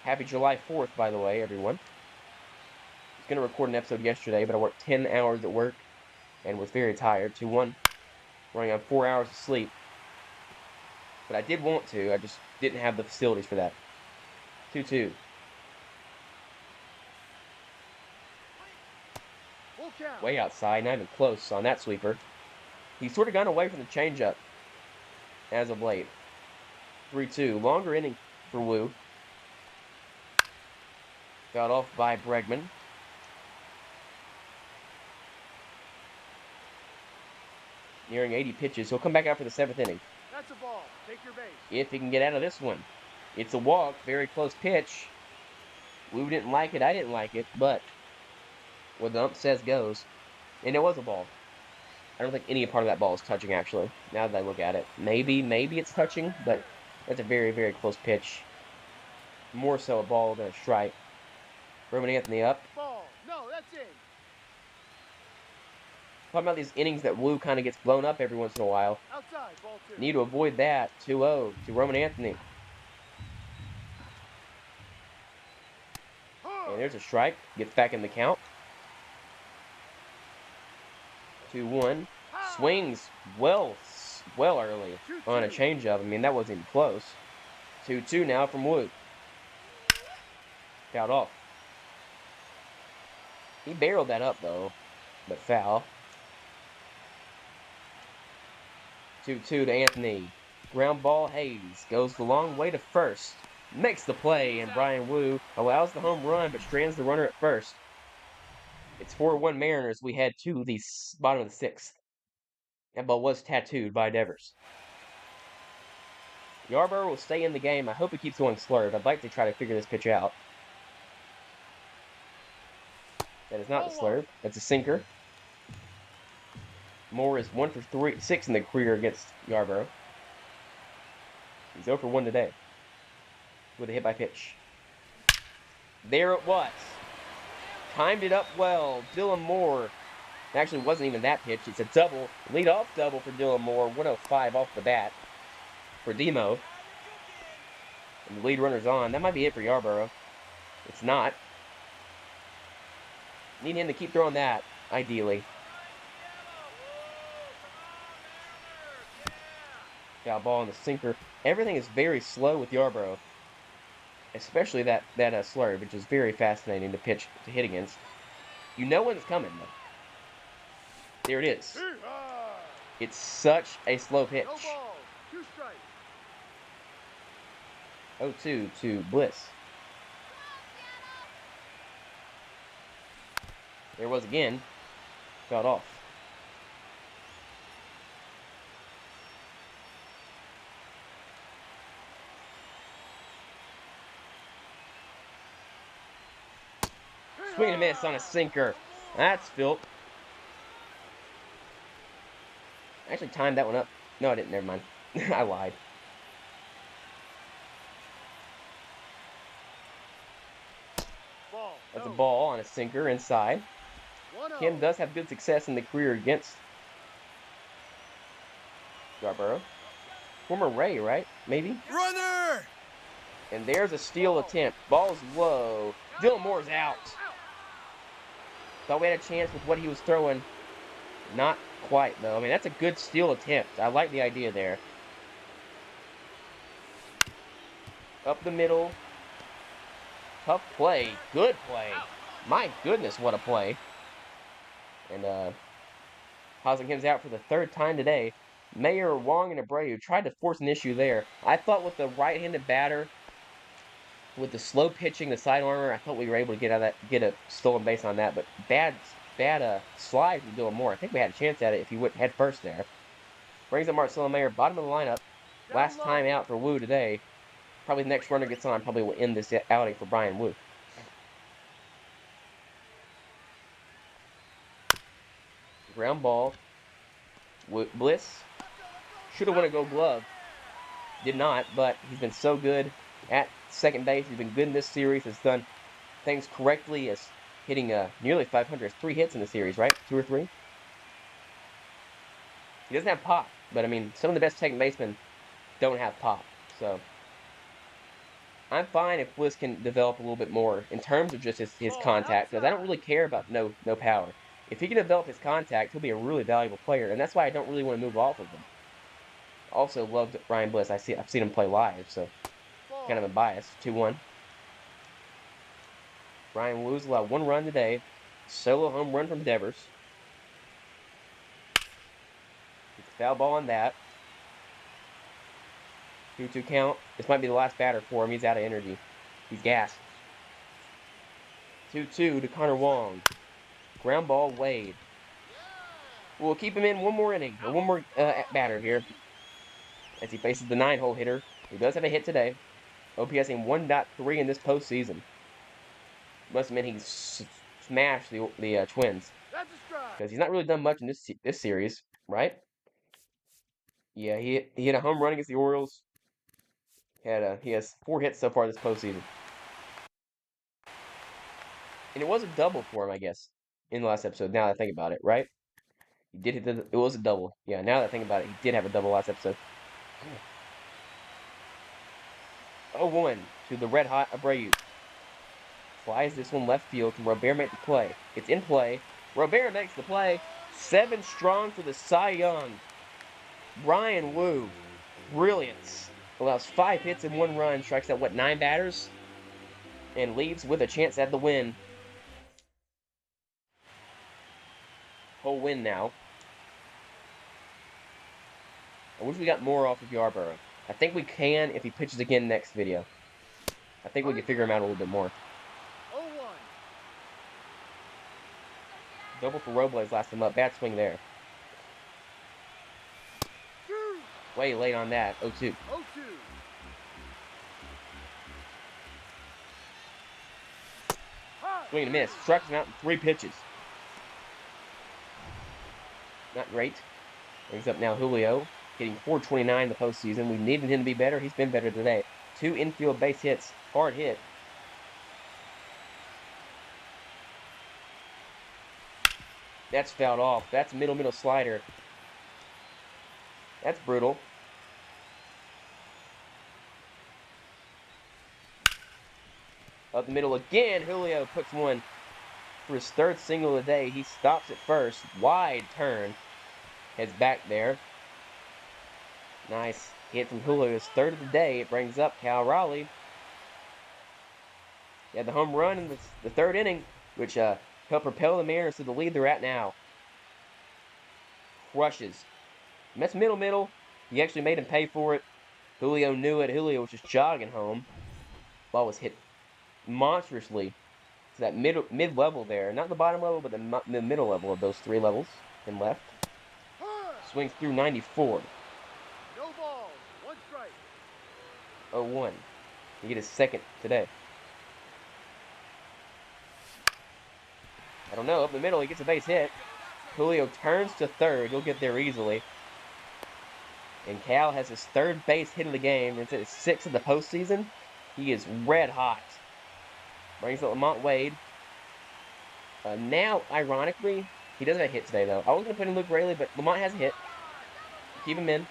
Happy July 4th, by the way, everyone. I was going to record an episode yesterday, but I worked 10 hours at work and was very tired. 2-1. Running on 4 hours of sleep. But I did want to. I just didn't have the facilities for that. 2-2. Full count. Way outside, not even close on that sweeper. He's sort of gone away from the changeup as of late. 3-2. Longer inning for Woo. Got off by Bregman. Nearing 80 pitches. He'll come back out for the 7th inning. That's a ball. Take your base. If he can get out of this one. It's a walk. Very close pitch. Woo didn't like it. I didn't like it. But what the ump says goes. And it was a ball. I don't think any part of that ball is touching, actually. Now that I look at it. Maybe it's touching. But that's a very, very close pitch. More so a ball than a strike. Roman Anthony up. Ball. No, that's in. Talking about these innings that Woo kind of gets blown up every once in a while. Outside. Ball 2. Need to avoid that. 2-0 to Roman Anthony. And there's a strike. Gets back in the count. 2-1. Swings well early on a changeup. I mean, that wasn't even close. 2-2 now from Woo. Fouled off. He barreled that up, though. But foul. 2-2 to Anthony. Ground ball, Hayes goes the long way to first. Makes the play, and Bryan Woo allows the home run, but strands the runner at first. It's 4-1 Mariners. We head to the bottom of the 6th. That ball was tattooed by Devers. Yarborough will stay in the game. I hope he keeps going slurve. I'd like to try to figure this pitch out. That is not the slurve. That's a sinker. Moore is 1 for 6 in the career against Yarborough. He's 0 for 1 today with a hit by pitch. There it was. Timed it up well. Dylan Moore. It actually wasn't even that pitch. It's a double. Lead-off double for Dylan Moore. 105 off the bat for Demo. And the lead runner's on. That might be it for Yarborough. It's not. Need him to keep throwing that, ideally. Got a ball on the sinker. Everything is very slow with Yarborough. Especially that slurve, which is very fascinating to hit against. You know when it's coming, though. There it is. It's such a slow pitch. No ball. 2 strikes. 0-2 to Bliss. There was again. Fouled off. Swing and a miss on a sinker. That's Phil. I actually timed that one up. No, I didn't. Never mind. I lied. Ball. That's a No. ball on a sinker inside. 1-0. Kim does have good success in the career against Yarborough. Former Ray, right? Maybe? Runner! And there's a steal attempt. Ball's low. Dylan Moore's out. Thought we had a chance with what he was throwing. Not quite, though. I mean, that's a good steal attempt. I like the idea there. Up the middle. Tough play. Good play. My goodness, what a play. And Hoslingham's out for the 3rd time today. Mayer, Wong, and Abreu tried to force an issue there. I thought with the right-handed batter, with the slow pitching, the side armor, I thought we were able to get a stolen base on that. But bad slide from Dylan Moore. I think we had a chance at it if he went head first there. Brings up Marcelo Mayer, bottom of the lineup. Last time out for Woo today. Probably the next runner gets on, probably will end this outing for Bryan Woo. Ground ball. Bliss should have won a Gold Glove. Did not, but he's been so good at second base. He's been good in this series. Has done things correctly. Is hitting nearly 500. 3 hits in the series, right? 2 or 3. He doesn't have pop, but I mean, some of the best second basemen don't have pop. So I'm fine if Bliss can develop a little bit more in terms of just his contact, because I don't really care about no power. If he can develop his contact, he'll be a really valuable player, and that's why I don't really want to move off of him. Also loved Ryan Bliss. I've seen him play live, so kind of a bias. 2-1. Bryan Woo's allowed 1 run today. Solo home run from Devers. It's a foul ball on that. 2-2 count. This might be the last batter for him. He's out of energy. He's gassed. 2-2 to Connor Wong. Ground ball, Wade. We'll keep him in one more inning, or one more batter here, as he faces the 9-hole hitter, who does have a hit today. OPSing 1.3 in this postseason. Must have meant he smashed the Twins, because he's not really done much in this series, right? Yeah, he hit a home run against the Orioles. He has 4 hits so far this postseason, and it was a double for him, I guess, in the last episode. Now that I think about it, right? He did hit it was a double. Yeah, now that I think about it, he did have a double last episode. 0-1 to the red-hot Abreu. Flies this one left field. Can Robert make the play? It's in play. Robert makes the play. 7 strong for the Cy Young. Bryan Woo. Brilliance. Allows 5 hits and 1 run. Strikes out, 9 batters? And leaves with a chance at the win. Whole win now. I wish we got more off of Yarborough. I think we can if he pitches again next video. I think we can figure him out a little bit more. 0-1. Double for Robles last time up. Bad swing there. Way late on that. 0-2. 0-2. Swing and a miss. Strikes him out in 3 pitches. Not great. Brings up now Julio. Hitting .429 in the postseason. We needed him to be better. He's been better today. 2 infield base hits. Hard hit. That's fouled off. That's middle slider. That's brutal. Up the middle again. Julio puts one for his 3rd single of the day. He stops at first. Wide turn. Heads back there. Nice hit from Julio. His 3rd of the day. It brings up Cal Raleigh. He had the home run in the 3rd inning, which helped propel the Mariners to the lead they're at now. Crushes. And that's middle. He actually made him pay for it. Julio knew it. Julio was just jogging home. Ball was hit monstrously to that mid-level there. Not the bottom level, but the middle level of those 3 levels and left. Swings through 94. No balls. 1 strike. 0-1. He get his 2nd today. I don't know. Up the middle, he gets a base hit. Julio turns to 3rd. He'll get there easily. And Cal has his 3rd base hit of the game. It's at his 6th of the postseason. He is red hot. Brings up Lamont Wade. Now, ironically, he doesn't have a hit today, though. I was going to put in Luke Raley, but Lamont has a hit. Keep him in.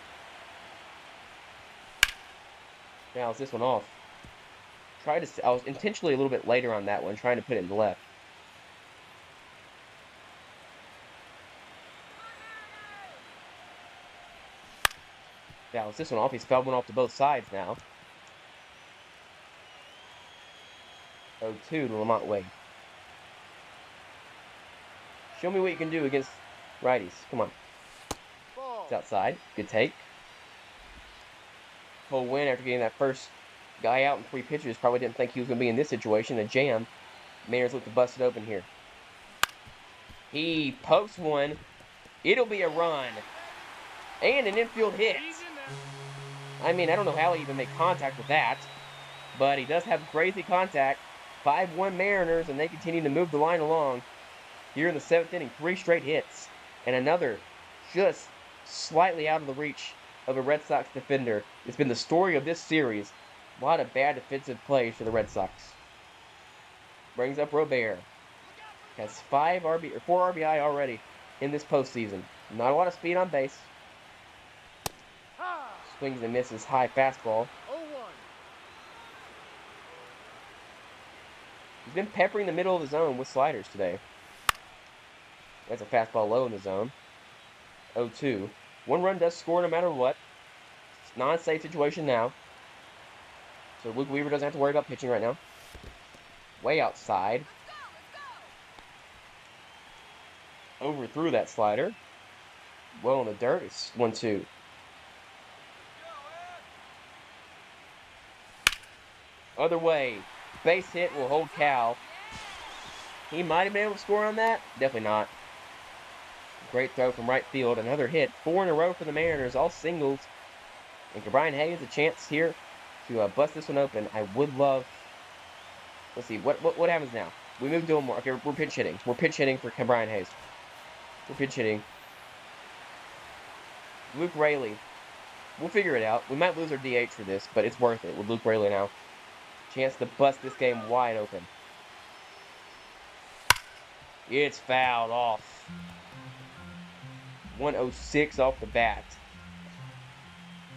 Fouls this one off. I was intentionally a little bit later on that one, trying to put it in the left. Fouls this one off. He's fouled one off to both sides now. 0-2 to Lamont Wade. Show me what you can do against righties. Come on. Ball. It's outside. Good take. Whole win after getting that first guy out in 3 pitches. Probably didn't think he was going to be in this situation. A jam. Mariners look to bust it open here. He pokes one. It'll be a run. And an infield hit. I mean, I don't know how he even made contact with that. But he does have crazy contact. 5-1 Mariners, and they continue to move the line along. Here in the 7th inning, 3 straight hits. And another just slightly out of the reach of a Red Sox defender. It's been the story of this series. A lot of bad defensive plays for the Red Sox. Brings up Robert. Has 4 RBI already in this postseason. Not a lot of speed on base. Ha! Swings and misses high fastball. 0-1. He's been peppering the middle of the zone with sliders today. That's a fastball low in the zone. 0-2. 1 run does score no matter what. It's non-safe situation now. So Luke Weaver doesn't have to worry about pitching right now. Way outside. Overthrew that slider. Well in the dirt. It's 1-2. Other way. Base hit will hold Cal. He might have been able to score on that. Definitely not. Great throw from right field. Another hit. 4 in a row for the Mariners. All singles. And Bryan Hayes a chance here to bust this one open. I would love. Let's see. What happens now? We move to a more. Okay, we're pitch hitting. We're pitch hitting for Bryan Hayes. We're pitch hitting. Luke Raley. We'll figure it out. We might lose our DH for this, but it's worth it with Luke Raley now. Chance to bust this game wide open. It's fouled off. 106 off the bat.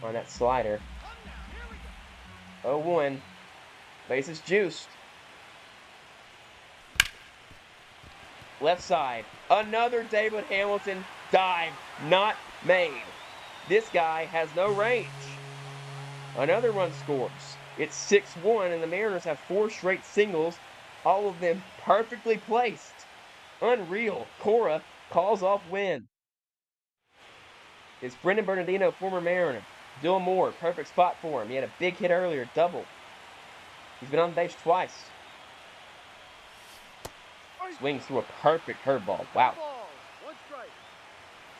On that slider. 0-1. Bases juiced. Left side. Another David Hamilton dive. Not made. This guy has no range. Another run scores. It's 6-1, and the Mariners have 4 straight singles, all of them perfectly placed. Unreal. Cora calls off win. It's Brendan Bernardino, former Mariner. Dylan Moore, perfect spot for him. He had a big hit earlier, double. He's been on base twice. Swings through a perfect curveball. Wow. 1 strike.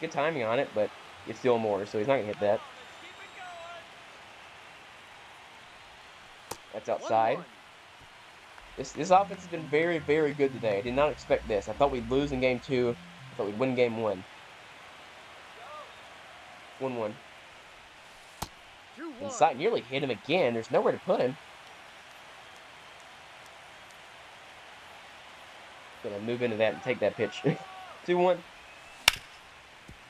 Good timing on it, but it's Dylan Moore, so he's not going to hit that. That's outside. 1-1. This offense has been very, very good today. I did not expect this. I thought we'd lose in game 2. I thought we'd win game 1. 1-1. 2-1. Inside, nearly hit him again. There's nowhere to put him. Gonna move into that and take that pitch. 2-1.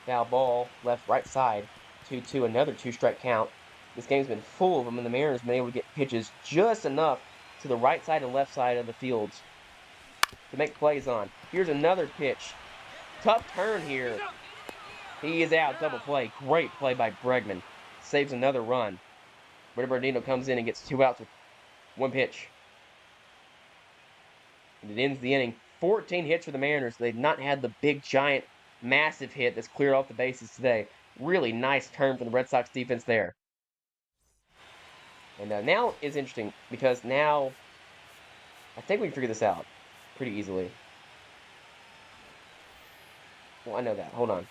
Foul ball, left, right side. 2-2, another 2-strike count. This game's been full of them, and the Mariners have been able to get pitches just enough to the right side and left side of the fields to make plays on. Here's another pitch. Tough turn here. He is out, double play. Great play by Bregman. Saves another run. Brendan Bernardino comes in and gets 2 outs with 1 pitch. And it ends the inning. 14 hits for the Mariners. They've not had the big, giant, massive hit that's cleared off the bases today. Really nice turn from the Red Sox defense there. And now is interesting because now I think we can figure this out pretty easily. Well, I know that. Hold on.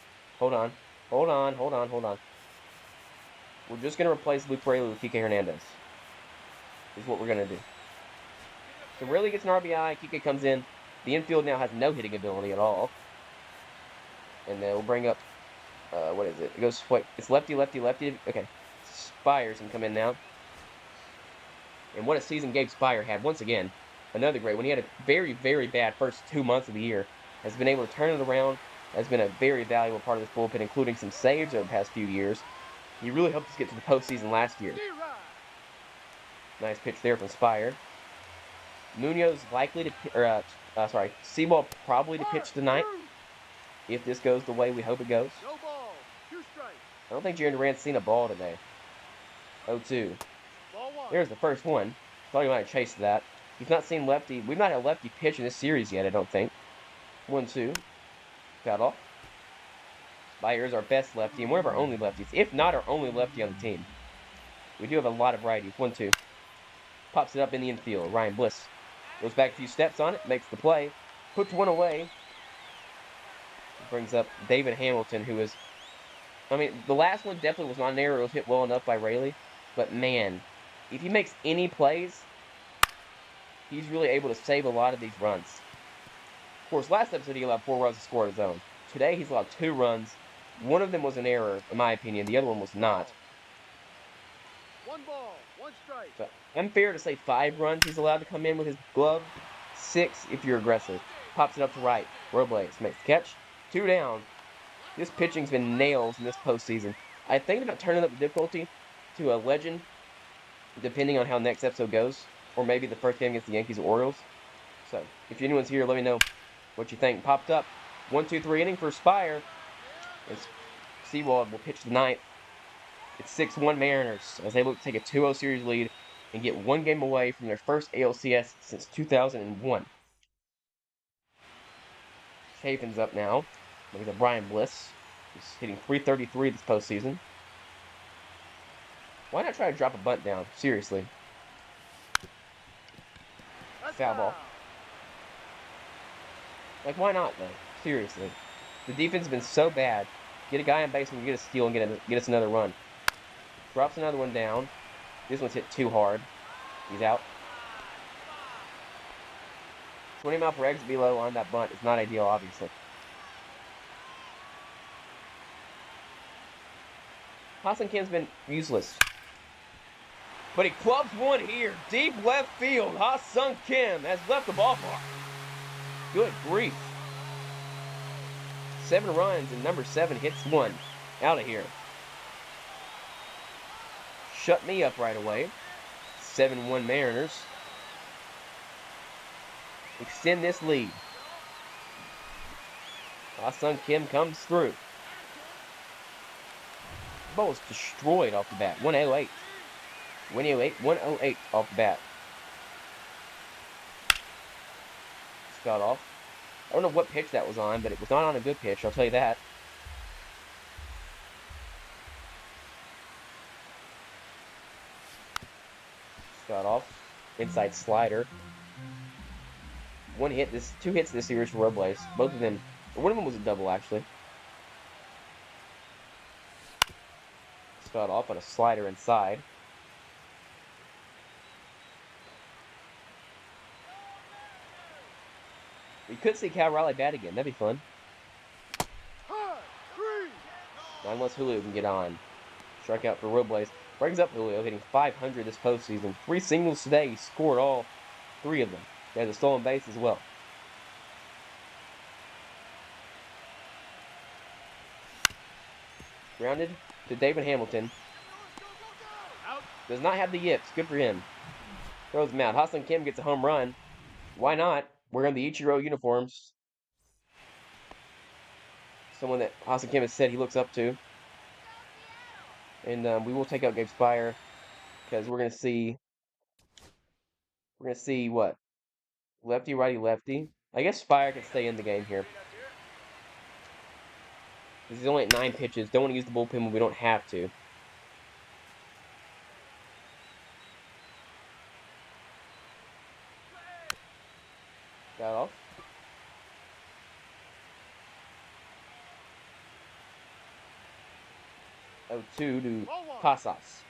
We're just going to replace Luke Raley with Kike Hernandez. Is what we're going to do. So Raley gets an RBI. Kike comes in. The infield now has no hitting ability at all. And then we'll bring up, what is it? It goes, it's lefty. Okay. Spires can come in now. And what a season Gabe Spire had. Once again, another great one. He had a very, very bad first 2 months of the year. Has been able to turn it around. Has been a very valuable part of this bullpen, including some saves over the past few years. He really helped us get to the postseason last year. Nice pitch there from Spire. Munoz likely to, Seaball probably to pitch tonight. If this goes the way we hope it goes. No ball. 2 strikes. I don't think Jaron Durant's seen a ball today. 0-2. Ball 1. There's the first one. Thought he might have chased that. He's not seen lefty. We've not had a lefty pitch in this series yet, I don't think. 1-2. Fouled off. Spire is our best lefty and one of our only lefties, if not our only lefty on the team. We do have a lot of righties. 1-2. Pops it up in the infield. Ryan Bliss goes back a few steps on it, makes the play, puts one away. Brings up David Hamilton, who is, the last one definitely was not an error. It was hit well enough by Raley. But man, if he makes any plays, he's really able to save a lot of these runs. Of course, last episode he allowed 4 runs to score on his own. Today he's allowed 2 runs. One of them was an error, in my opinion. The other one was not. 1 ball, 1 strike. So unfair to say 5 runs he's allowed to come in with his glove. 6 if you're aggressive. Pops it up to right. Robles makes the catch. 2 down. This pitching's been nails in this postseason. I think about turning up the difficulty to a legend, depending on how next episode goes, or maybe the first game against the Yankees or Orioles. So if anyone's here, let me know what you think. Popped up 1-2-3 inning for Spire. As Seawald will pitch the ninth. It's 6-1 Mariners as they look to take a 2-0 series lead and get 1 game away from their first ALCS since 2001. Chafin's up now. Look at Brian Bliss. He's hitting .333 this postseason. Why not try to drop a bunt down? Seriously. Foul ball. Like, why not, though? Seriously. The defense has been so bad. Get a guy on base and get a steal and get us another run. Drops another one down. This one's hit too hard. He's out. 20 mile per exit below on that bunt is not ideal, obviously. Ha-Seong Kim's been useless. But he clubs one here. Deep left field. Ha-Seong Kim has left the ballpark. Good grief. 7 runs and number 7 hits 1. Out of here. Shut me up right away. 7-1 Mariners. Extend this lead. Ha-Seong Kim comes through. Ball is destroyed off the bat. 108. 108 off the bat. Got off. I don't know what pitch that was on, but it was not on a good pitch, I'll tell you that. Got off. Inside slider. 2 hits this series for Robles. Both of them, one of them was a double actually. Got off on a slider inside. We could see Cal Raleigh bat again. That'd be fun. Not unless Julio can get on. Strikeout for Robles. Brings up Julio, hitting .500 this postseason. 3 singles today. He scored all 3 of them. He has a stolen base as well. Grounded to David Hamilton. Does not have the yips. Good for him. Throws him out. Ha-Seong Kim gets a home run. Why not? Wearing the Ichiro uniforms. Someone that Ha-Seong Kim has said he looks up to. And we will take out Gabe Spire because we're gonna see what? Lefty, righty, lefty. I guess Spire can stay in the game here. He's only at 9 pitches. Don't want to use the bullpen when we don't have to. Got off. 0-2 to Casas.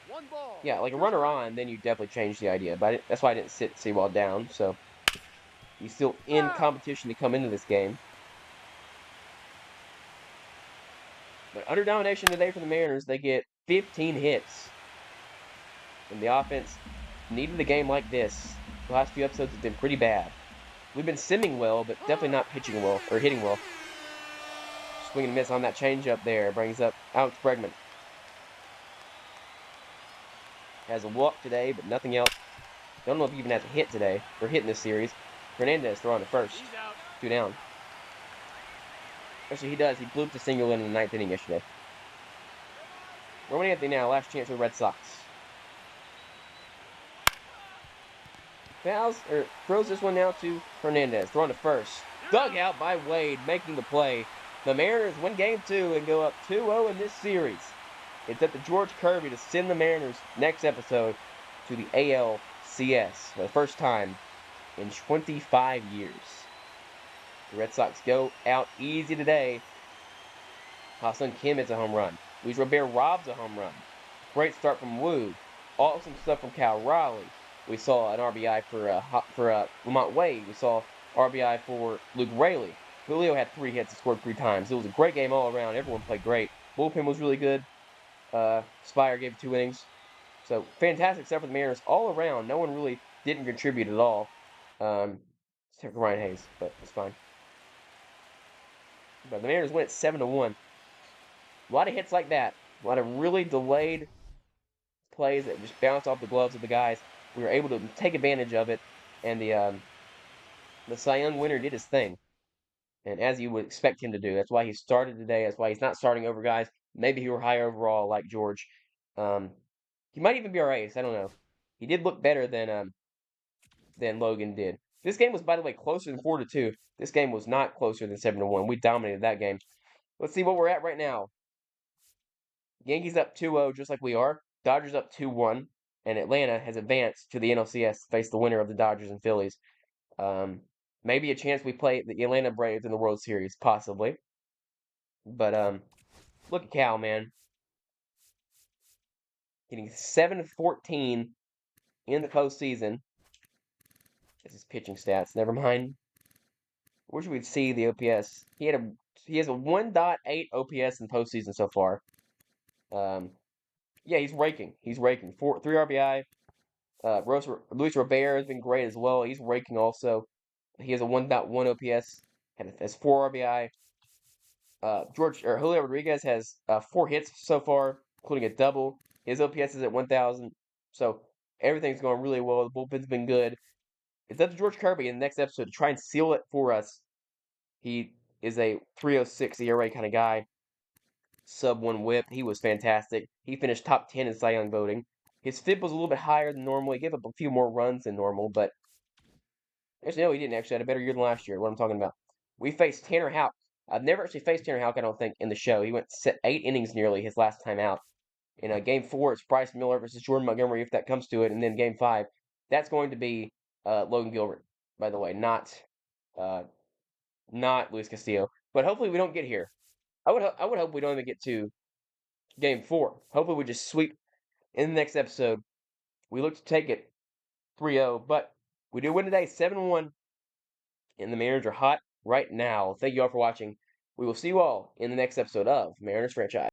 1 ball. Yeah, like a runner on, then you definitely change the idea. But that's why I didn't sit Seawald down. So he's still in competition to come into this game. But under domination today for the Mariners, they get 15 hits. And the offense needed a game like this. The last few episodes have been pretty bad. We've been simming well, but definitely not pitching well, or hitting well. Swing and miss on that changeup there. Brings up Alex Bregman. Has a walk today, but nothing else. Don't know if he even has a hit today, or hit in this series. Hernandez throwing to first. 2 down. Actually, he does. He blooped a single in the 9th inning yesterday. Roman Anthony now, last chance for the Red Sox. Throws this one now to Hernandez. Throwing to first. Dug out by Wade, making the play. The Mariners win game 2 and go up 2-0 in this series. It's up to George Kirby to send the Mariners next episode to the ALCS for the first time in 25 years. The Red Sox go out easy today. Ha-Seong Kim hits a home run. Luis Robert robs a home run. Great start from Woo. Awesome stuff from Cal Raleigh. We saw an RBI for Lamont Wade. We saw RBI for Luke Raley. Julio had 3 hits and scored 3 times. It was a great game all around. Everyone played great. Bullpen was really good. Spire gave 2 innings. So fantastic stuff for the Mariners all around. No one really didn't contribute at all. Except for Ryan Hayes, but it's fine. But the Mariners win at 7-1. A lot of hits like that. A lot of really delayed plays that just bounce off the gloves of the guys. We were able to take advantage of it, and the Cy Young winner did his thing, and as you would expect him to do. That's why he started today. That's why he's not starting over guys. Maybe he were high overall like George. Um, he might even be our ace. I don't know. He did look better than Logan did. This game was, by the way, closer than 4-2. This game was not closer than 7-1. We dominated that game. Let's see what we're at right now. Yankees up 2-0, just like we are. Dodgers up 2-1, and Atlanta has advanced to the NLCS to face the winner of the Dodgers and Phillies. Maybe a chance we play the Atlanta Braves in the World Series, possibly. But look at Cal, man, getting 7-14 in the postseason. This is pitching stats. Never mind. Wish we'd see the OPS. He has a 1.8 OPS in postseason so far. Yeah, he's raking. He's raking. 3 RBI. Luis Robert has been great as well. He's raking also. He has a 1.1 OPS. Has 4 RBI. Julio Rodriguez has 4 hits so far, including a double. His OPS is at 1,000. So everything's going really well. The bullpen's been good. It's up to George Kirby in the next episode to try and seal it for us. He is a 3.06 ERA kind of guy. Sub 1 whip. He was fantastic. He finished top 10 in Cy Young voting. His FIP was a little bit higher than normal. He gave up a few more runs than normal, but actually, no, he didn't actually had a better year than last year. What I'm talking about. We faced Tanner Houck. I've never actually faced Tanner Houck, I don't think, in the show. He went 8 innings nearly his last time out. In game 4, it's Bryce Miller versus Jordan Montgomery, if that comes to it. And then game 5, that's going to be Logan Gilbert, by the way, uh, not Luis Castillo. But hopefully we don't get here. I would hope we don't even get to game 4. Hopefully we just sweep in the next episode. We look to take it 3-0, but we do win today 7-1, and the Mariners are hot right now. Thank you all for watching. We will see you all in the next episode of Mariners Franchise.